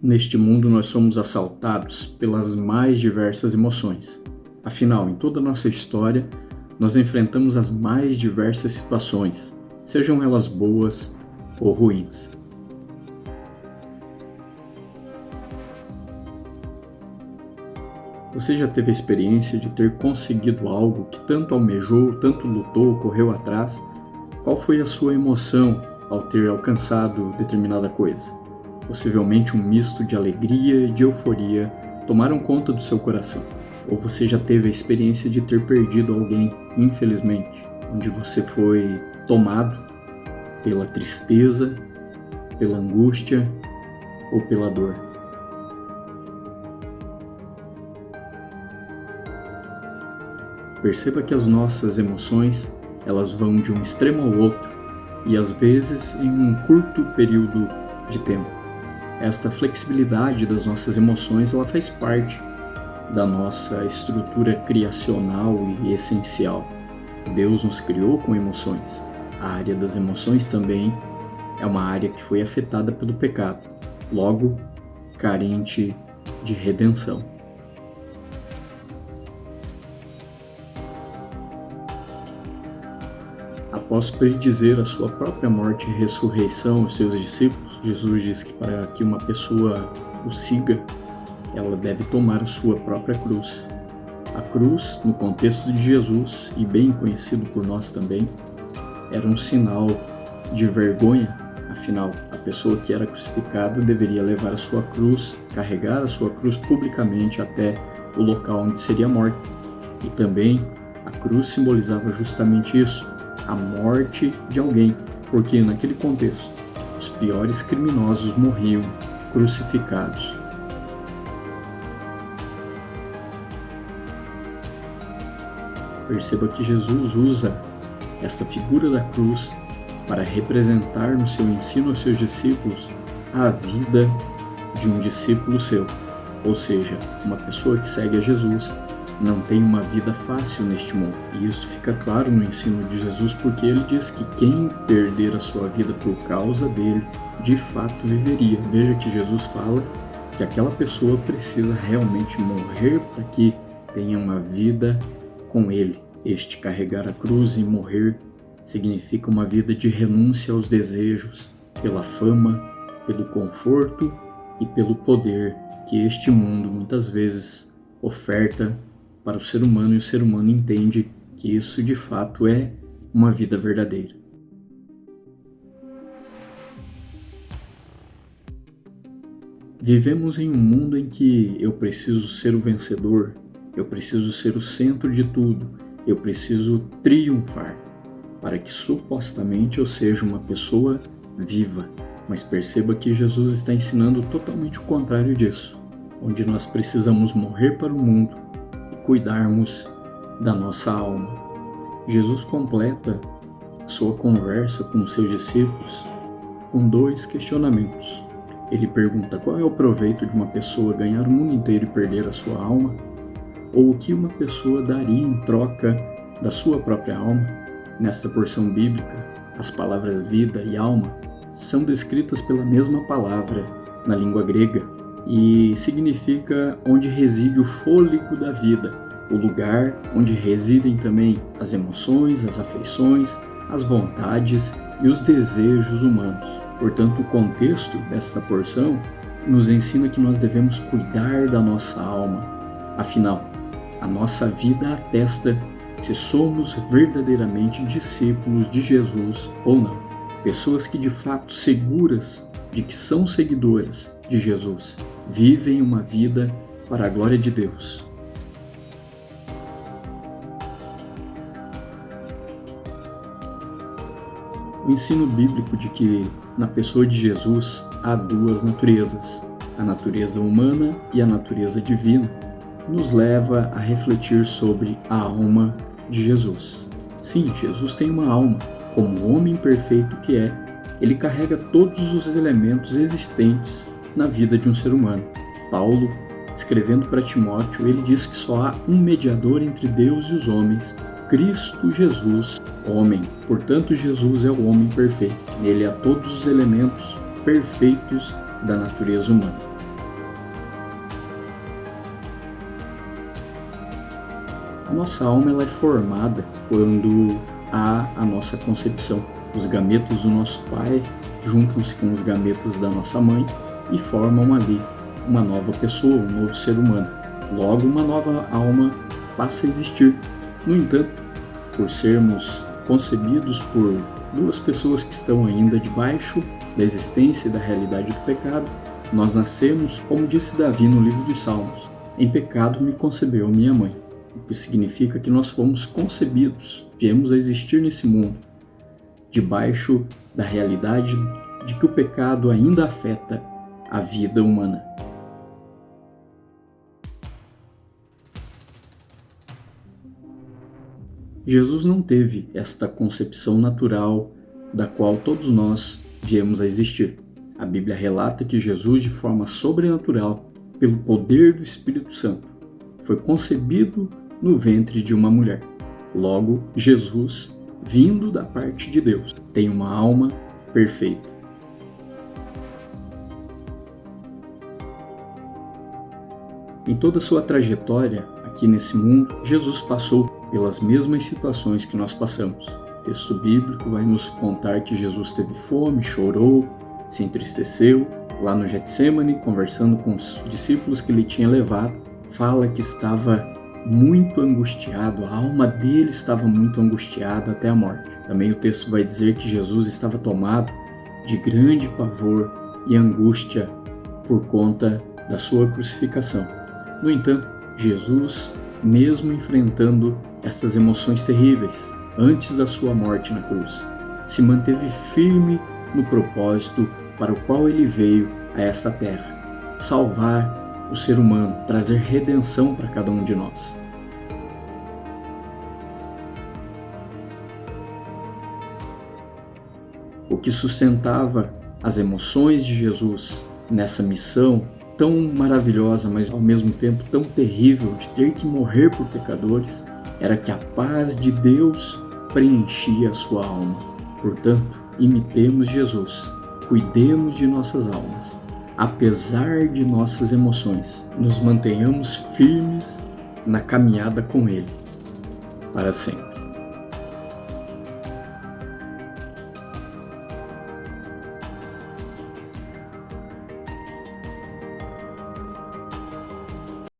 Neste mundo nós somos assaltados pelas mais diversas emoções. Afinal, em toda a nossa história, nós enfrentamos as mais diversas situações, sejam elas boas ou ruins. Você já teve a experiência de ter conseguido algo que tanto almejou, tanto lutou, correu atrás? Qual foi a sua emoção ao ter alcançado determinada coisa? Possivelmente um misto de alegria e de euforia tomaram conta do seu coração. Ou você já teve a experiência de ter perdido alguém, infelizmente, onde você foi tomado pela tristeza, pela angústia ou pela dor. Perceba que as nossas emoções, elas vão de um extremo ao outro e às vezes em um curto período de tempo. Esta flexibilidade das nossas emoções, ela faz parte da nossa estrutura criacional e essencial. Deus nos criou com emoções. A área das emoções também é uma área que foi afetada pelo pecado, logo carente de redenção. Após predizer a sua própria morte e ressurreição aos seus discípulos, Jesus diz que para que uma pessoa o siga, ela deve tomar a sua própria cruz. A cruz, no contexto de Jesus, e bem conhecido por nós também, era um sinal de vergonha. Afinal, a pessoa que era crucificada deveria levar a sua cruz, carregar a sua cruz publicamente até o local onde seria morta. E também a cruz simbolizava justamente isso, a morte de alguém, porque naquele contexto os piores criminosos morriam crucificados. Perceba que Jesus usa esta figura da cruz para representar no seu ensino aos seus discípulos a vida de um discípulo seu, ou seja, uma pessoa que segue a Jesus não tem uma vida fácil neste mundo. E isso fica claro no ensino de Jesus, porque ele diz que quem perder a sua vida por causa dele, de fato viveria. Veja que Jesus fala que aquela pessoa precisa realmente morrer para que tenha uma vida com ele. Este carregar a cruz e morrer significa uma vida de renúncia aos desejos, pela fama, pelo conforto e pelo poder que este mundo muitas vezes oferta para o ser humano, e o ser humano entende que isso de fato é uma vida verdadeira. Vivemos em um mundo em que eu preciso ser o vencedor, eu preciso ser o centro de tudo, eu preciso triunfar, para que supostamente eu seja uma pessoa viva. Mas perceba que Jesus está ensinando totalmente o contrário disso, onde nós precisamos morrer para o mundo, cuidarmos da nossa alma. Jesus completa sua conversa com os seus discípulos com dois questionamentos. Ele pergunta qual é o proveito de uma pessoa ganhar o mundo inteiro e perder a sua alma, ou o que uma pessoa daria em troca da sua própria alma. Nesta porção bíblica, as palavras vida e alma são descritas pela mesma palavra na língua grega, e significa onde reside o fôlego da vida, o lugar onde residem também as emoções, as afeições, as vontades e os desejos humanos. Portanto, o contexto desta porção nos ensina que nós devemos cuidar da nossa alma. Afinal, a nossa vida atesta se somos verdadeiramente discípulos de Jesus ou não. Pessoas que de fato seguras de que são seguidoras de Jesus vivem uma vida para a glória de Deus. O ensino bíblico de que na pessoa de Jesus há duas naturezas, a natureza humana e a natureza divina, nos leva a refletir sobre a alma de Jesus. Sim, Jesus tem uma alma, como o homem perfeito que é, ele carrega todos os elementos existentes na vida de um ser humano. Paulo, escrevendo para Timóteo, ele diz que só há um mediador entre Deus e os homens, Cristo Jesus, homem. Portanto, Jesus é o homem perfeito. Nele há todos os elementos perfeitos da natureza humana. A nossa alma ela é formada quando há a nossa concepção. Os gametas do nosso pai juntam-se com os gametas da nossa mãe e formam ali uma nova pessoa, um novo ser humano. Logo, uma nova alma passa a existir. No entanto, por sermos concebidos por duas pessoas que estão ainda debaixo da existência e da realidade do pecado, nós nascemos, como disse Davi no livro dos Salmos, em pecado me concebeu minha mãe. O que significa que nós fomos concebidos, viemos a existir nesse mundo, debaixo da realidade de que o pecado ainda afeta a vida humana. Jesus não teve esta concepção natural da qual todos nós viemos a existir. A Bíblia relata que Jesus, de forma sobrenatural, pelo poder do Espírito Santo, foi concebido no ventre de uma mulher. Logo, Jesus, vindo da parte de Deus, tem uma alma perfeita. Em toda a sua trajetória aqui nesse mundo, Jesus passou pelas mesmas situações que nós passamos. O texto bíblico vai nos contar que Jesus teve fome, chorou, se entristeceu, lá no Getsêmani, conversando com os discípulos que ele tinha levado, fala que estava muito angustiado, a alma dele estava muito angustiada até a morte. Também o texto vai dizer que Jesus estava tomado de grande pavor e angústia por conta da sua crucificação. No entanto, Jesus, mesmo enfrentando essas emoções terríveis, antes da sua morte na cruz, se manteve firme no propósito para o qual ele veio a essa terra: salvar o ser humano, trazer redenção para cada um de nós. O que sustentava as emoções de Jesus nessa missão tão maravilhosa, mas ao mesmo tempo tão terrível de ter que morrer por pecadores, era que a paz de Deus preenchia a sua alma. Portanto, imitemos Jesus, cuidemos de nossas almas, apesar de nossas emoções, nos mantenhamos firmes na caminhada com Ele, para sempre.